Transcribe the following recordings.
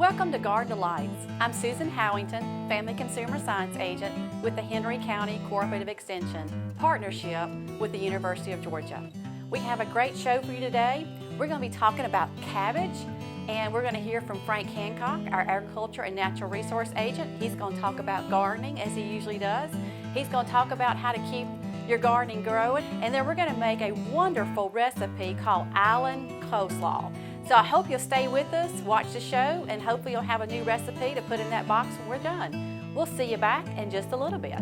Welcome to Garden Delights. I'm Susan Howington, Family Consumer Science Agent with the Henry County Cooperative Extension, partnership with the University of Georgia. We have a great show for you today. We're going to be talking about cabbage, and we're going to hear from Frank Hancock, our Agriculture and Natural Resource Agent. He's going to talk about gardening as he usually does. He's going to talk about how to keep your gardening growing, and then we're going to make a wonderful recipe called Island Coleslaw. So I hope you'll stay with us, watch the show, and hopefully you'll have a new recipe to put in that box when we're done. We'll see you back in just a little bit.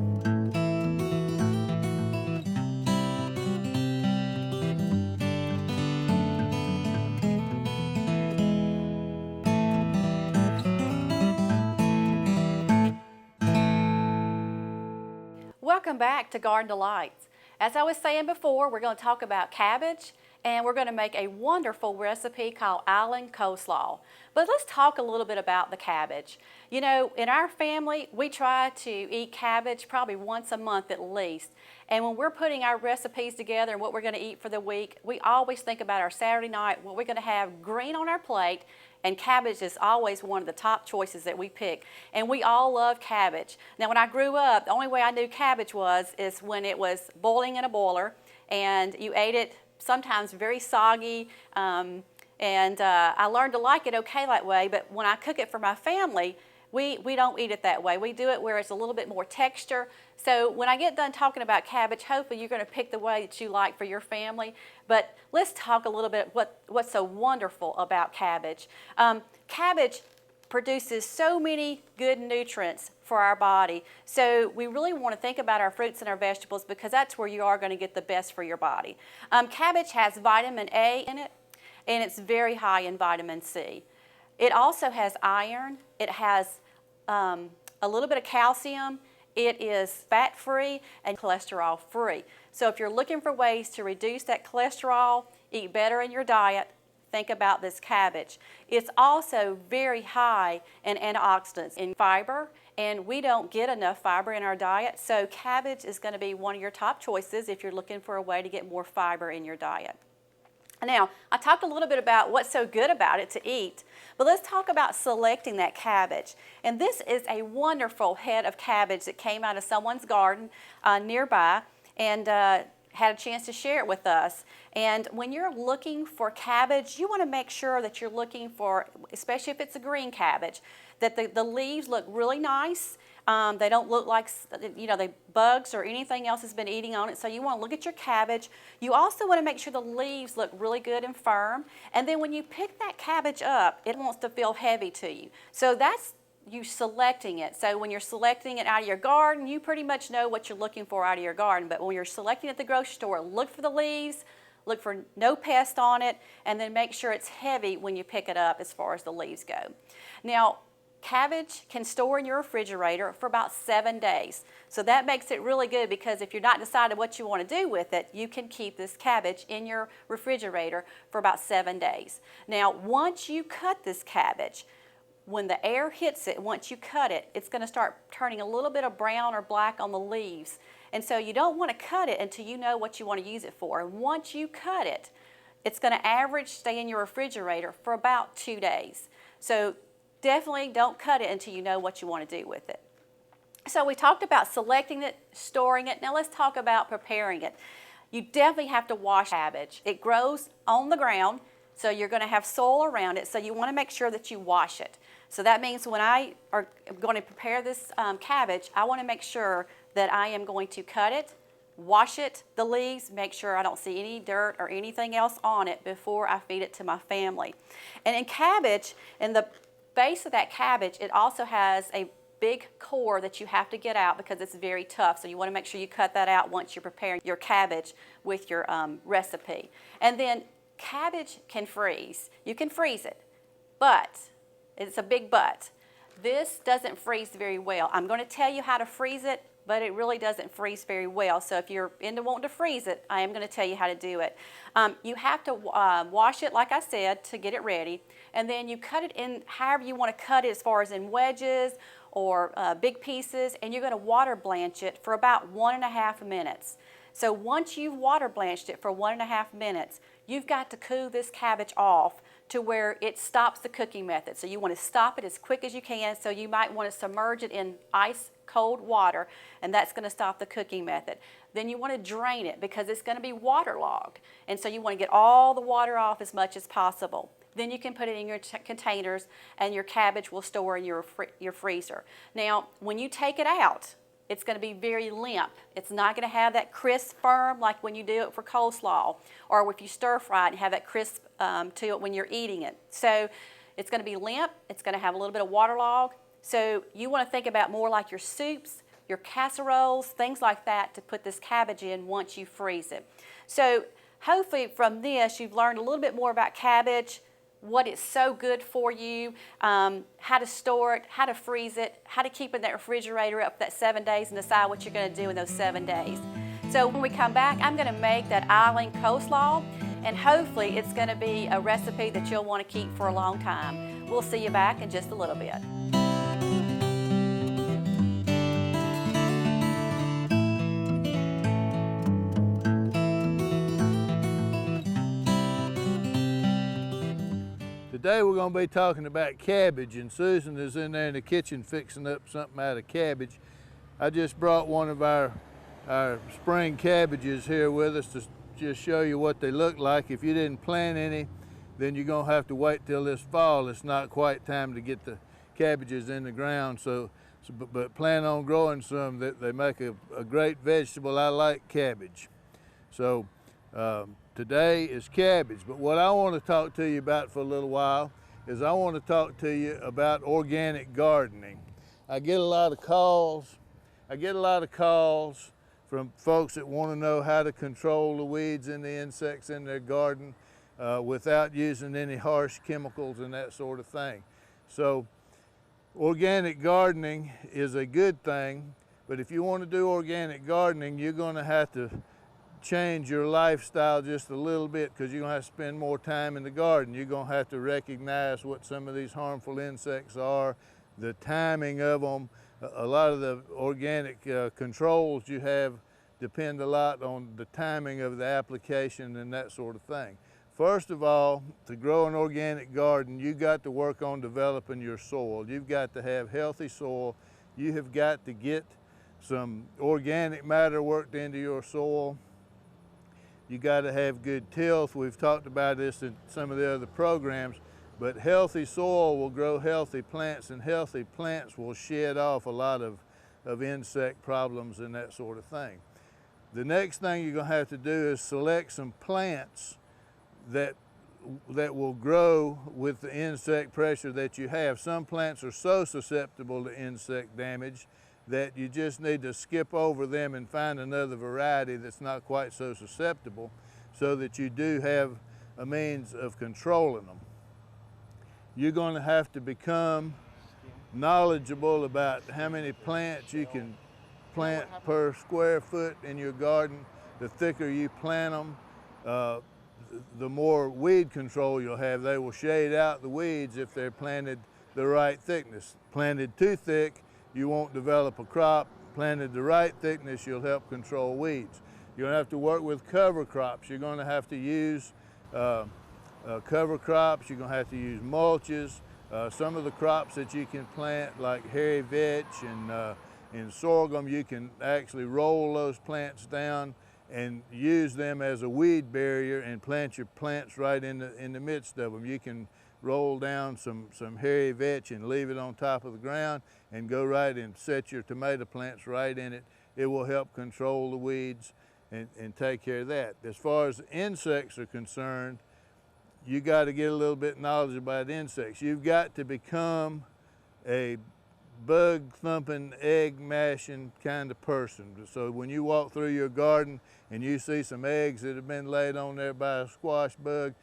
Welcome back to Garden Delights. As I was saying before, we're going to talk about cabbage, and we're going to make a wonderful recipe called Island Coleslaw. But let's talk a little bit about the cabbage. You know, in our family, we try to eat cabbage probably once a month at least. And when we're putting our recipes together and what we're going to eat for the week, we always think about our Saturday night, what we're going to have green on our plate, and cabbage is always one of the top choices that we pick. And we all love cabbage. Now, when I grew up, the only way I knew cabbage is when it was boiling in a boiler, and you ate it sometimes very soggy, and I learned to like it okay that way, but when I cook it for my family, we don't eat it that way. We do it where it's a little bit more texture. So when I get done talking about cabbage, hopefully you're going to pick the way that you like for your family. But let's talk a little bit what's so wonderful about cabbage. Cabbage produces so many good nutrients for our body. So we really want to think about our fruits and our vegetables because that's where you are going to get the best for your body. Cabbage has vitamin A in it, and it's very high in vitamin C. It also has iron. It has a little bit of calcium. It is fat-free and cholesterol-free. So if you're looking for ways to reduce that cholesterol, eat better in your diet, think about this cabbage. It's also very high in antioxidants, in fiber, and we don't get enough fiber in our diet, so cabbage is going to be one of your top choices if you're looking for a way to get more fiber in your diet. Now, I talked a little bit about what's so good about it to eat, but let's talk about selecting that cabbage. And this is a wonderful head of cabbage that came out of someone's garden nearby, and had a chance to share it with us. And when you're looking for cabbage, you want to make sure that you're looking for, especially if it's a green cabbage, that the leaves look really nice. They don't look like, the bugs or anything else has been eating on it. So you want to look at your cabbage. You also want to make sure the leaves look really good and firm. And then when you pick that cabbage up, it wants to feel heavy to you. So that's you selecting it. So when you're selecting it out of your garden, you pretty much know what you're looking for out of your garden. But when you're selecting at the grocery store, look for the leaves, look for no pest on it, and then make sure it's heavy when you pick it up as far as the leaves go. Now, cabbage can store in your refrigerator for about 7 days. So that makes it really good because if you're not decided what you want to do with it, you can keep this cabbage in your refrigerator for about 7 days. Now, once you cut this cabbage, when the air hits it, once you cut it, it's going to start turning a little bit of brown or black on the leaves. And so you don't want to cut it until you know what you want to use it for. And once you cut it, it's going to average stay in your refrigerator for about 2 days. So definitely don't cut it until you know what you want to do with it. So we talked about selecting it, storing it. Now let's talk about preparing it. You definitely have to wash cabbage. It grows on the ground, so you're going to have soil around it, so you want to make sure that you wash it. So that means when I am going to prepare this cabbage, I want to make sure that I am going to cut it, wash it, the leaves, make sure I don't see any dirt or anything else on it before I feed it to my family. And in cabbage, in the base of that cabbage, it also has a big core that you have to get out because it's very tough. So you want to make sure you cut that out once you're preparing your cabbage with your recipe. And then cabbage can freeze. You can freeze it, but it's a big but. This doesn't freeze very well. I'm going to tell you how to freeze it, but it really doesn't freeze very well. So if you're into wanting to freeze it, I am going to tell you how to do it. You have to wash it, like I said, to get it ready. And then you cut it in however you want to cut it, as far as in wedges or big pieces. And you're going to water blanch it for about 1.5 minutes. So once you've water blanched it for 1.5 minutes, you've got to cool this cabbage off to where it stops the cooking method. So you want to stop it as quick as you can. So you might want to submerge it in ice cold water, and that's going to stop the cooking method. Then you want to drain it because it's going to be waterlogged. And so you want to get all the water off as much as possible. Then you can put it in your containers, and your cabbage will store in your freezer. Now, when you take it out, it's going to be very limp. It's not going to have that crisp firm like when you do it for coleslaw, or if you stir fry it and have that crisp to it when you're eating it. So it's going to be limp. It's going to have a little bit of waterlog. So you want to think about more like your soups, your casseroles, things like that to put this cabbage in once you freeze it. So hopefully from this you've learned a little bit more about cabbage, what it's so good for you, how to store it, how to freeze it, how to keep it in that refrigerator up that 7 days and decide what you're going to do in those 7 days. So when we come back, I'm going to make that island coleslaw, and hopefully it's going to be a recipe that you'll want to keep for a long time. We'll see you back in just a little bit. Today we're going to be talking about cabbage, and Susan is in there in the kitchen fixing up something out of cabbage. I just brought one of our spring cabbages here with us to just show you what they look like. If you didn't plant any, then you're going to have to wait till this fall. It's not quite time to get the cabbages in the ground, but plan on growing some. They make a great vegetable. I like cabbage. So today is cabbage, but what I want to talk to you about for a little while is I want to talk to you about organic gardening. I get a lot of calls from folks that want to know how to control the weeds and the insects in their garden without using any harsh chemicals and that sort of thing. So organic gardening is a good thing, but if you want to do organic gardening, you're going to have to change your lifestyle just a little bit, because you're going to have to spend more time in the garden. You're going to have to recognize what some of these harmful insects are, the timing of them. A lot of the organic controls you have depend a lot on the timing of the application and that sort of thing. First of all, to grow an organic garden, you've got to work on developing your soil. You've got to have healthy soil. You have got to get some organic matter worked into your soil. You got to have good tilth. We've talked about this in some of the other programs, but healthy soil will grow healthy plants, and healthy plants will shed off a lot of insect problems and that sort of thing. The next thing you're going to have to do is select some plants that will grow with the insect pressure that you have. Some plants are so susceptible to insect damage that you just need to skip over them and find another variety that's not quite so susceptible, so that you do have a means of controlling them. You're going to have to become knowledgeable about how many plants you can plant per square foot in your garden. The thicker you plant them, the more weed control you'll have. They will shade out the weeds if they're planted the right thickness. Planted too thick, you won't develop a crop. Planted the right thickness, you'll help control weeds. You're going to have to work with cover crops. You're going to have to use cover crops. You're going to have to use mulches. Some of the crops that you can plant, like hairy vetch and sorghum, you can actually roll those plants down and use them as a weed barrier and plant your plants right in the midst of them. You can roll down some hairy vetch and leave it on top of the ground and go right and set your tomato plants right in it. It will help control the weeds and take care of that. As far as insects are concerned, you got to get a little bit knowledgeable about insects. You've got to become a bug thumping, egg mashing kind of person. So when you walk through your garden and you see some eggs that have been laid on there by a squash bug,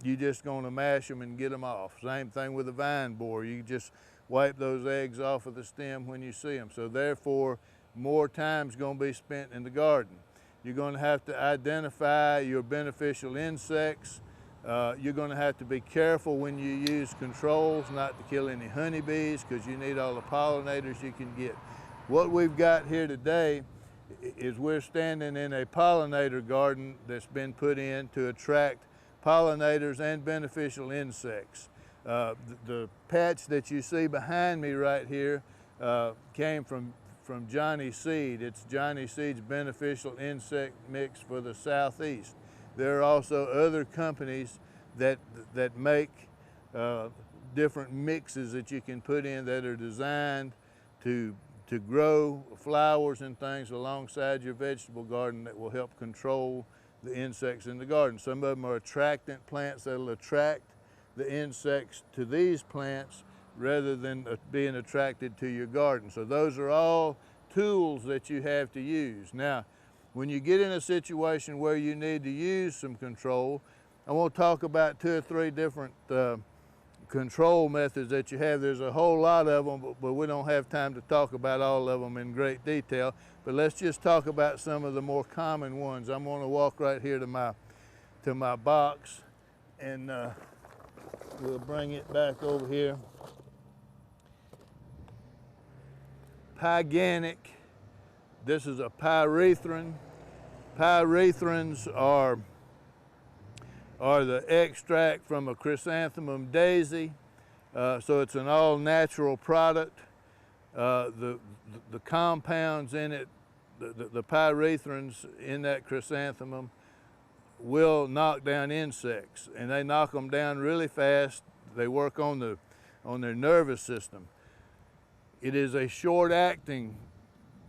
you're just going to mash them and get them off. Same thing with a vine borer. You just wipe those eggs off of the stem when you see them. So therefore, more time's going to be spent in the garden. You're going to have to identify your beneficial insects. You're going to have to be careful when you use controls not to kill any honeybees, because you need all the pollinators you can get. What we've got here today is we're standing in a pollinator garden that's been put in to attract pollinators and beneficial insects. The patch that you see behind me right here came from Johnny Seed. It's Johnny Seed's beneficial insect mix for the Southeast. There are also other companies that make different mixes that you can put in that are designed to grow flowers and things alongside your vegetable garden that will help control the insects in the garden. Some of them are attractant plants that will attract the insects to these plants rather than being attracted to your garden. So those are all tools that you have to use. Now, when you get in a situation where you need to use some control, I want to talk about 2 or 3 different control methods that you have. There's a whole lot of them, but we don't have time to talk about all of them in great detail. But let's just talk about some of the more common ones. I'm going to walk right here to my box, and we'll bring it back over here. Pyganic. This is a pyrethrin. Pyrethrins are the extract from a chrysanthemum daisy, so it's an all-natural product. The compounds in it, the pyrethrins in that chrysanthemum will knock down insects, and they knock them down really fast. They work on their nervous system. It is a short-acting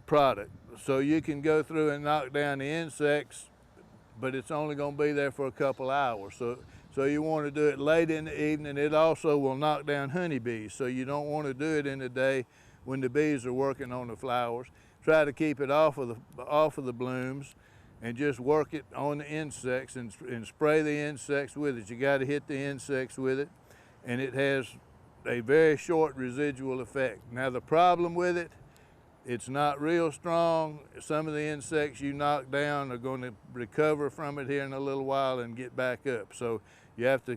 product, so you can go through and knock down the insects, but it's only going to be there for a couple hours. So you want to do it late in the evening. It also will knock down honeybees, so you don't want to do it in the day when the bees are working on the flowers. Try to keep it off of the blooms and just work it on the insects and spray the insects with it. You got to hit the insects with it, and it has a very short residual effect. Now the problem with it, it's not real strong. Some of the insects you knock down are going to recover from it here in a little while and get back up. So you have to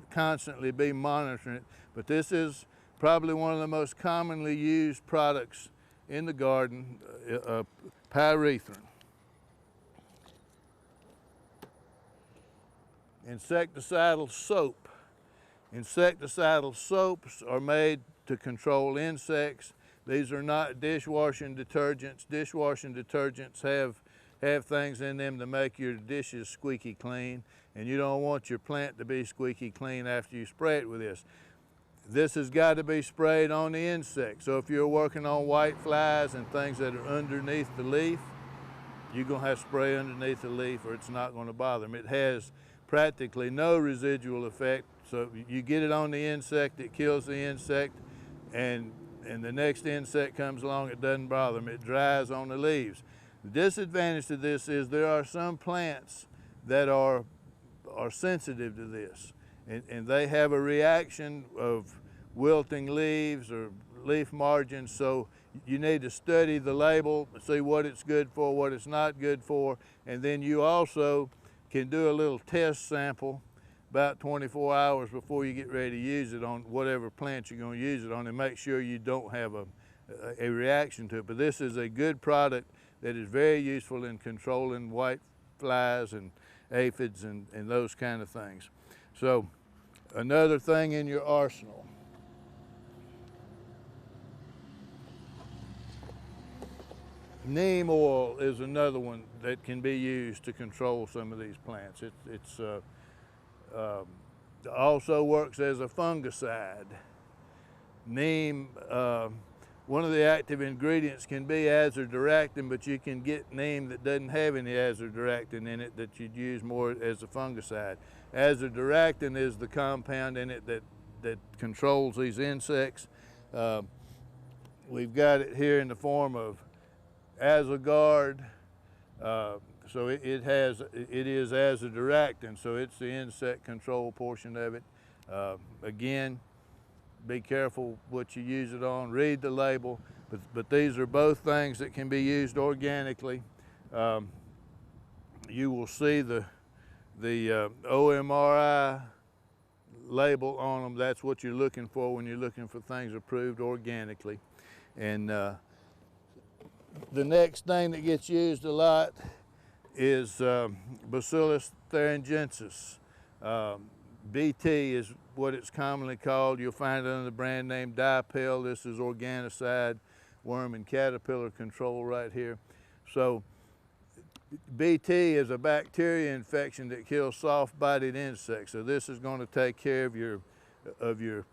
constantly be monitoring it. But this is probably one of the most commonly used products in the garden, pyrethrin. Insecticidal soap. Insecticidal soaps are made to control insects. These are not dishwashing detergents. Dishwashing detergents have things in them to make your dishes squeaky clean, and you don't want your plant to be squeaky clean after you spray it with this. This has got to be sprayed on the insect. So if you're working on white flies and things that are underneath the leaf, you're going to have to spray underneath the leaf or it's not going to bother them. It has practically no residual effect. So you get it on the insect, it kills the insect, and the next insect comes along, it doesn't bother them. It dries on the leaves. The disadvantage to this is there are some plants that are sensitive to this, and they have a reaction of wilting leaves or leaf margins, so you need to study the label, see what it's good for, what it's not good for, and then you also can do a little test sample about 24 hours before you get ready to use it on whatever plant you're going to use it on, and make sure you don't have a reaction to it. But this is a good product that is very useful in controlling white flies and aphids and those kind of things. So another thing in your arsenal. Neem oil is another one that can be used to control some of these plants. It's also works as a fungicide. Neem, one of the active ingredients can be azadirachtin, but you can get neem that doesn't have any azadirachtin in it that you'd use more as a fungicide. Azadirachtin is the compound in it that controls these insects. We've got it here in the form of Azagard. So it is azadirachtin, so it's the insect control portion of it. Again, be careful what you use it on, read the label, but these are both things that can be used organically. You will see the OMRI label on them. That's what you're looking for when you're looking for things approved organically. And the next thing that gets used a lot is Bacillus thuringiensis. BT is what it's commonly called. You'll find it under the brand name Dipel. This is organicide, worm and caterpillar control right here. So BT is a bacteria infection that kills soft-bodied insects. So this is going to take care of your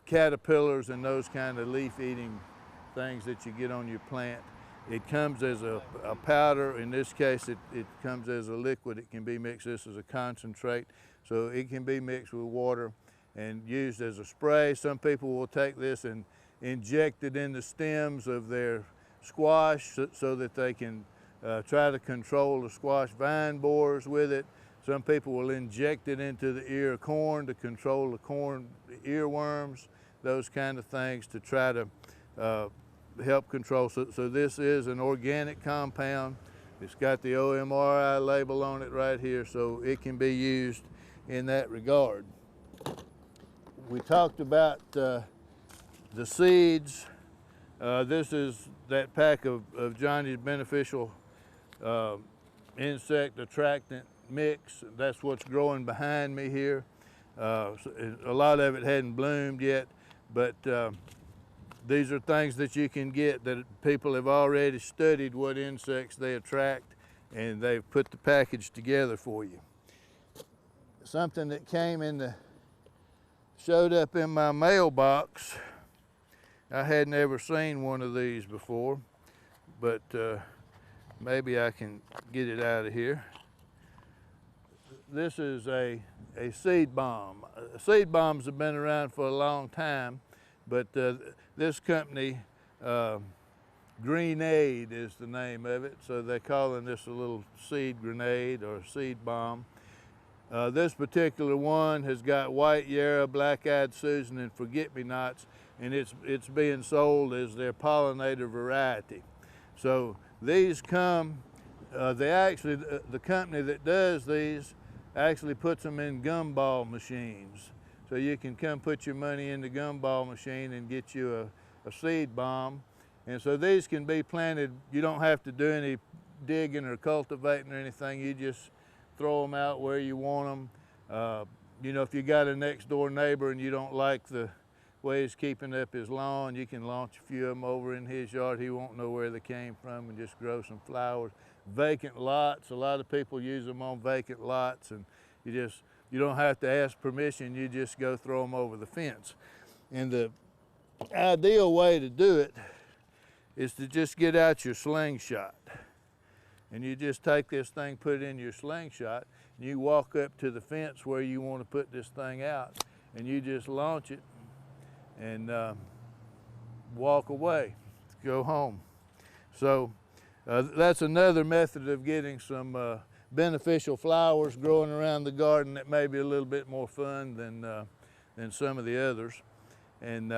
caterpillars and those kind of leaf-eating things that you get on your plant. It comes as a powder. In this case, it comes as a liquid. It can be mixed. This is a concentrate. So it can be mixed with water and used as a spray. Some people will take this and inject it in the stems of their squash so that they can try to control the squash vine borers with it. Some people will inject it into the ear of corn to control the corn earworms, those kind of things to try to help control. So this is an organic compound. It's got the OMRI label on it right here, so it can be used in that regard. We talked about the seeds. This is that pack of Johnny's beneficial insect attractant mix. That's what's growing behind me here. So a lot of it hadn't bloomed yet, but these are things that you can get that people have already studied what insects they attract, and they've put the package together for you. Something that showed up in my mailbox. I had never seen one of these before, but maybe I can get it out of here. This is a seed bomb. Seed bombs have been around for a long time, but this company, Grenade is the name of it, so they're calling this a little seed grenade or seed bomb. This particular one has got white yarrow, black-eyed Susan, and forget-me-nots, and it's being sold as their pollinator variety. So these come, the company that does these actually puts them in gumball machines. So you can come put your money in the gumball machine and get you a seed bomb. And so these can be planted. You don't have to do any digging or cultivating or anything. You just throw them out where you want them. You know, if you got a next door neighbor and you don't like the way he's keeping up his lawn, you can launch a few of them over in his yard. He won't know where they came from, and just grow some flowers. Vacant lots, a lot of people use them on vacant lots, and you don't have to ask permission, you just go throw them over the fence. And the ideal way to do it is to just get out your slingshot. And you just take this thing, put it in your slingshot, and you walk up to the fence where you want to put this thing out, and you just launch it and walk away, go home. So that's another method of getting some beneficial flowers growing around the garden that may be a little bit more fun than some of the others. And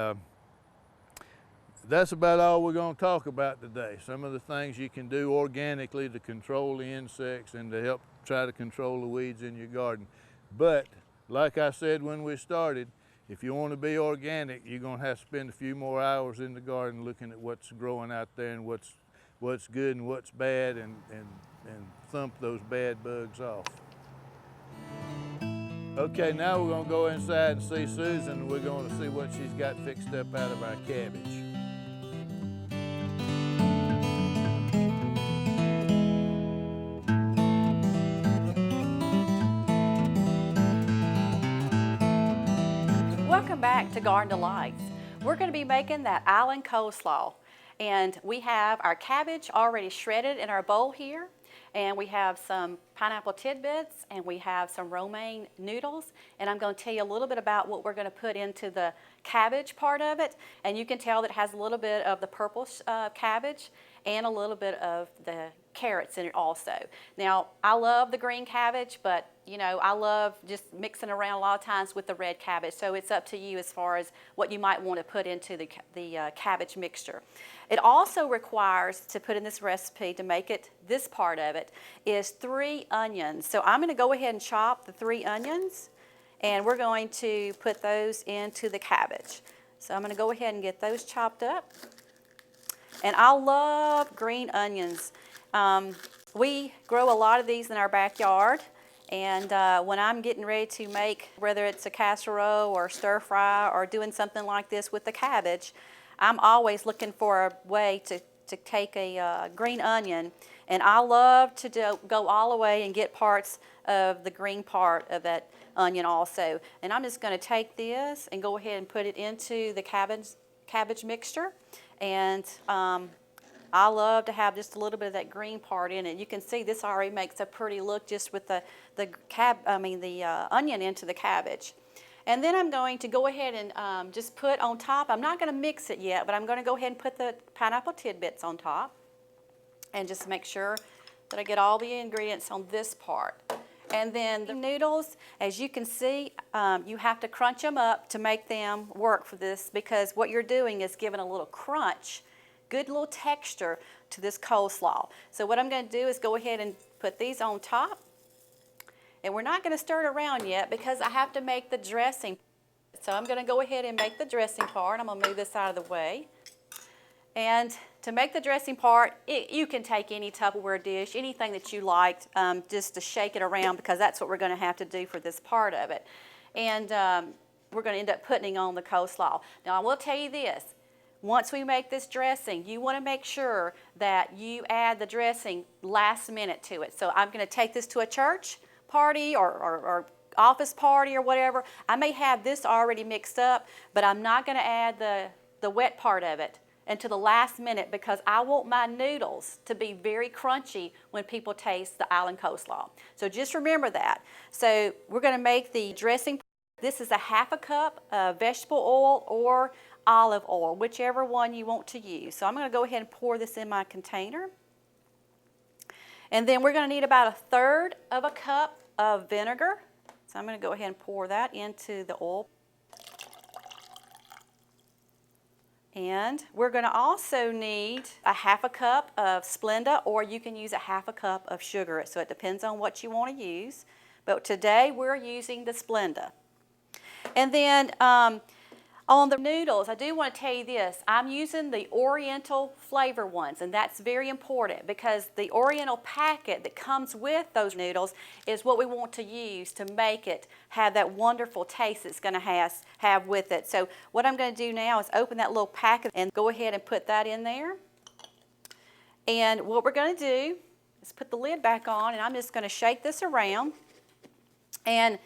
that's about all we're going to talk about today. Some of the things you can do organically to control the insects and to help try to control the weeds in your garden. But like I said when we started, if you want to be organic, you're going to have to spend a few more hours in the garden looking at what's growing out there and what's good and what's bad, and thump those bad bugs off. Okay, now we're going to go inside and see Susan, and we're going to see what she's got fixed up out of our cabbage. Welcome back to Garden Delights. We're going to be making that island coleslaw, and we have our cabbage already shredded in our bowl here, and we have some pineapple tidbits, and we have some romaine noodles, and I'm going to tell you a little bit about what we're going to put into the cabbage part of it. And you can tell that it has a little bit of the purple cabbage and a little bit of the carrots in it also. Now, I love the green cabbage, but you know, I love just mixing around a lot of times with the red cabbage, so it's up to you as far as what you might want to put into the cabbage mixture. It also requires, to put in this recipe, to make it, this part of it, is 3 onions. So I'm going to go ahead and chop the 3 onions, and we're going to put those into the cabbage. So I'm going to go ahead and get those chopped up. And I love green onions. We grow a lot of these in our backyard, And when I'm getting ready to make, whether it's a casserole or stir fry or doing something like this with the cabbage, I'm always looking for a way to take a green onion. And I love to go all the way and get parts of the green part of that onion also. And I'm just going to take this and go ahead and put it into the cabbage mixture. And I love to have just a little bit of that green part in it. You can see this already makes a pretty look just with the onion into the cabbage. And then I'm going to go ahead and just put on top, I'm not going to mix it yet, but I'm going to go ahead and put the pineapple tidbits on top and just make sure that I get all the ingredients on this part. And then the noodles, as you can see, you have to crunch them up to make them work for this, because what you're doing is giving a little crunch, good little texture to this coleslaw. So what I'm going to do is go ahead and put these on top. And we're not going to stir it around yet because I have to make the dressing. So I'm going to go ahead and make the dressing part. I'm going to move this out of the way. And to make the dressing part, you can take any Tupperware dish, anything that you liked, just to shake it around, because that's what we're going to have to do for this part of it. And we're going to end up putting it on the coleslaw. Now I will tell you this. Once we make this dressing, you want to make sure that you add the dressing last minute to it. So I'm going to take this to a church party or office party or whatever. I may have this already mixed up, but I'm not going to add the wet part of it until the last minute, because I want my noodles to be very crunchy when people taste the island coleslaw. So just remember that. So we're going to make the dressing. This is a half a cup of vegetable oil or olive oil, whichever one you want to use. So I'm going to go ahead and pour this in my container. And then we're going to need about 1/3 of a cup of vinegar. So I'm going to go ahead and pour that into the oil. And we're going to also need a half a cup of Splenda, or you can use a half a cup of sugar. So it depends on what you want to use. But today we're using the Splenda. And then on the noodles, I do want to tell you this. I'm using the Oriental flavor ones, and that's very important because the Oriental packet that comes with those noodles is what we want to use to make it have that wonderful taste it's going to have with it. So what I'm going to do now is open that little packet and go ahead and put that in there. And what we're going to do is put the lid back on, and I'm just going to shake this around. And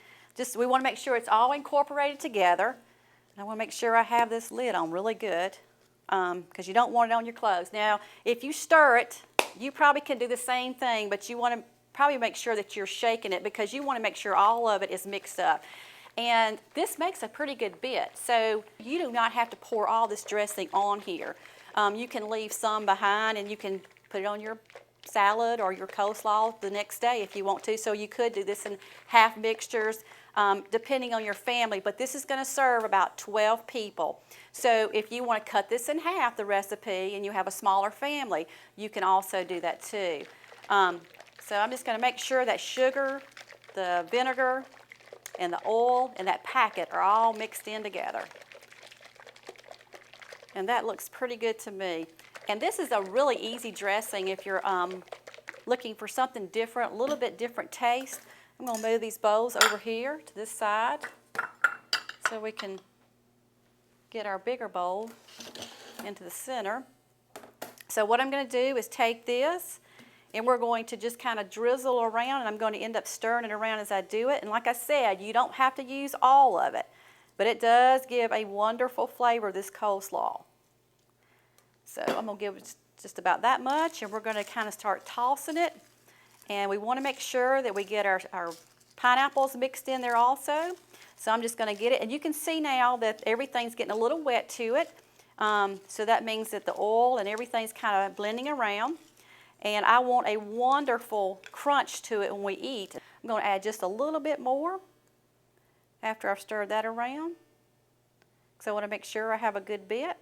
we want to make sure it's all incorporated together. I want to make sure I have this lid on really good, because you don't want it on your clothes. Now, if you stir it, you probably can do the same thing, but you want to probably make sure that you're shaking it, because you want to make sure all of it is mixed up. And this makes a pretty good bit, so you do not have to pour all this dressing on here. You can leave some behind, and you can put it on your salad or your coleslaw the next day if you want to. So you could do this in half mixtures, depending on your family, but this is going to serve about 12 people. So if you want to cut this in half, the recipe, and you have a smaller family, you can also do that too. So I'm just going to make sure that sugar, the vinegar, and the oil and that packet are all mixed in together. And that looks pretty good to me. And this is a really easy dressing if you're looking for something different, a little bit different taste. I'm going to move these bowls over here to this side so we can get our bigger bowl into the center. So what I'm going to do is take this, and we're going to just kind of drizzle around, and I'm going to end up stirring it around as I do it. And like I said, you don't have to use all of it, but it does give a wonderful flavor, this coleslaw. So I'm going to give it just about that much, and we're going to kind of start tossing it. And we want to make sure that we get our pineapples mixed in there also. So I'm just going to get it. And you can see now that everything's getting a little wet to it. So that means that the oil and everything's kind of blending around. And I want a wonderful crunch to it when we eat. I'm going to add just a little bit more after I've stirred that around. So I want to make sure I have a good bit.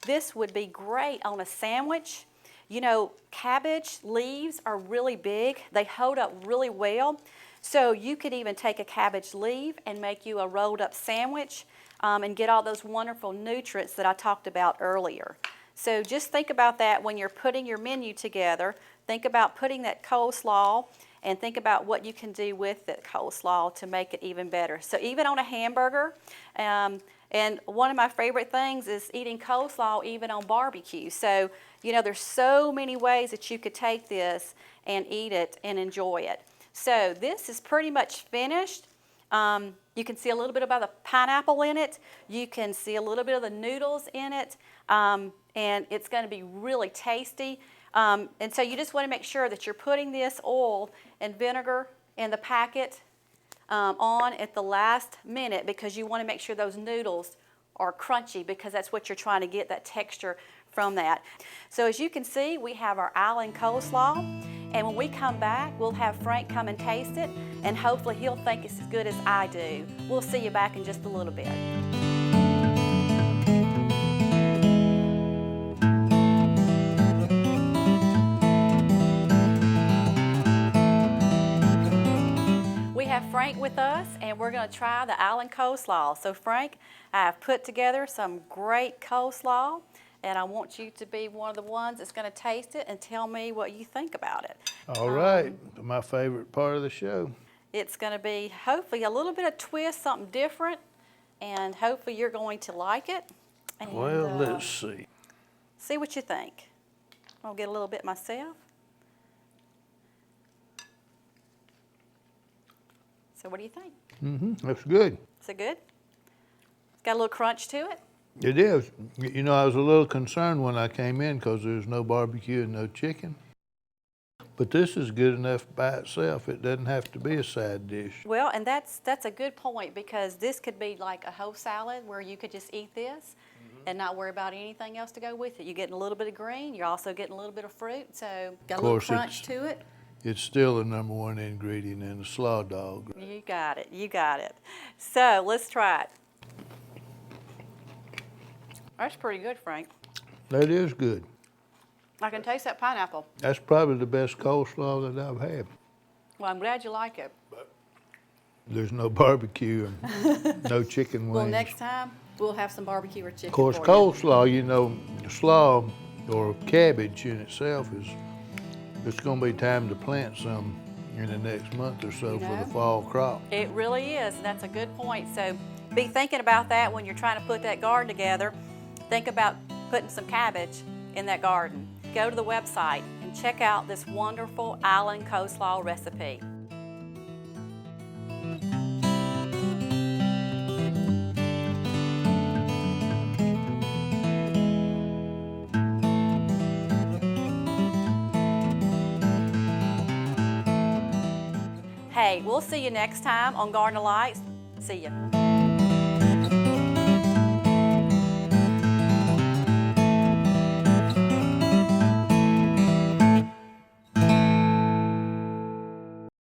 This would be great on a sandwich. You know, cabbage leaves are really big. They hold up really well. So you could even take a cabbage leaf and make you a rolled up sandwich and get all those wonderful nutrients that I talked about earlier. So just think about that when you're putting your menu together. Think about putting that coleslaw and think about what you can do with that coleslaw to make it even better. So even on a hamburger, and one of my favorite things is eating coleslaw even on barbecue. So, you know, there's so many ways that you could take this and eat it and enjoy it. So this is pretty much finished. You can see a little bit about the pineapple in it. You can see a little bit of the noodles in it. And it's going to be really tasty. And so you just want to make sure that you're putting this oil and vinegar in the packet on at the last minute, because you want to make sure those noodles are crunchy, because that's what you're trying to get, that texture from that. So as you can see, we have our island coleslaw, and when we come back, we'll have Frank come and taste it, and hopefully he'll think it's as good as I do. We'll see you back in just a little bit. We have Frank with us, and we're going to try the island coleslaw. So Frank, I've put together some great coleslaw, and I want you to be one of the ones that's going to taste it and tell me what you think about it. All right, my favorite part of the show. It's going to be hopefully a little bit of twist, something different, and hopefully you're going to like it. And, Well, let's see. see what you think. I'll get a little bit myself. So what do you think? That's good. Is it good? It's got a little crunch to it. It is. You know, I was a little concerned when I came in because there's no barbecue and no chicken. But this is good enough by itself. It doesn't have to be a side dish. Well, and that's a good point, because this could be like a whole salad where you could just eat this and not worry about anything else to go with it. You're getting a little bit of green. You're also getting a little bit of fruit. So got a little crunch to it. It's still the #1 ingredient in the slaw dog. You got it. You got it. So let's try it. That's pretty good, Frank. That is good. I can taste that pineapple. That's probably the best coleslaw that I've had. Well, I'm glad you like it. There's no barbecue and no chicken wings. Well, next time we'll have some barbecue or chicken. Of course, for you. coleslaw, you know, slaw or cabbage in itself is, it's going to be time to plant some in the next month or so for the fall crop. It really is, and that's a good point. So be thinking about that when you're trying to put that garden together. Think about putting some cabbage in that garden. Go to the website and check out this wonderful island coleslaw recipe. Hey, we'll see you next time on Garden of Lights. See ya.